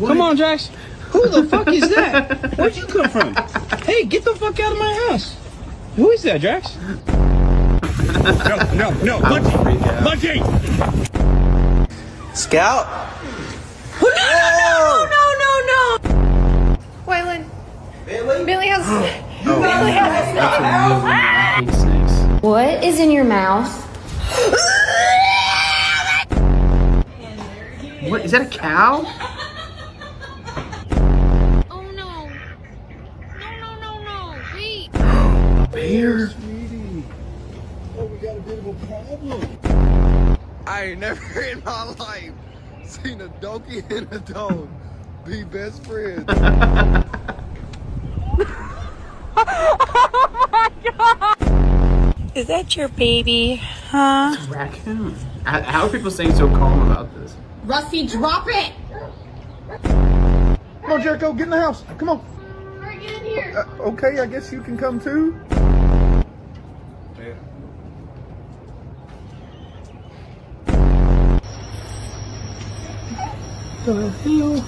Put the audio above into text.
Come on, Jax. Who the fuck is that? Where'd you come from? Hey, get the fuck out of my house. Who is that, Jax? No, Lucky! Scout? No. Waylon. Billy has. Billy has. I hate snakes. What is in your mouth? What, is that a cow? Oh no. No. Wait. A bear? Oh, we got a bit of a problem. I ain't never in my life seen a donkey and a dog be best friends. Is that your baby? Huh? Raccoon. How are people staying so calm about this? Rusty, drop it! Come on, Jericho, get in the house. Come on. We're getting here. Okay, I guess you can come too. The hell?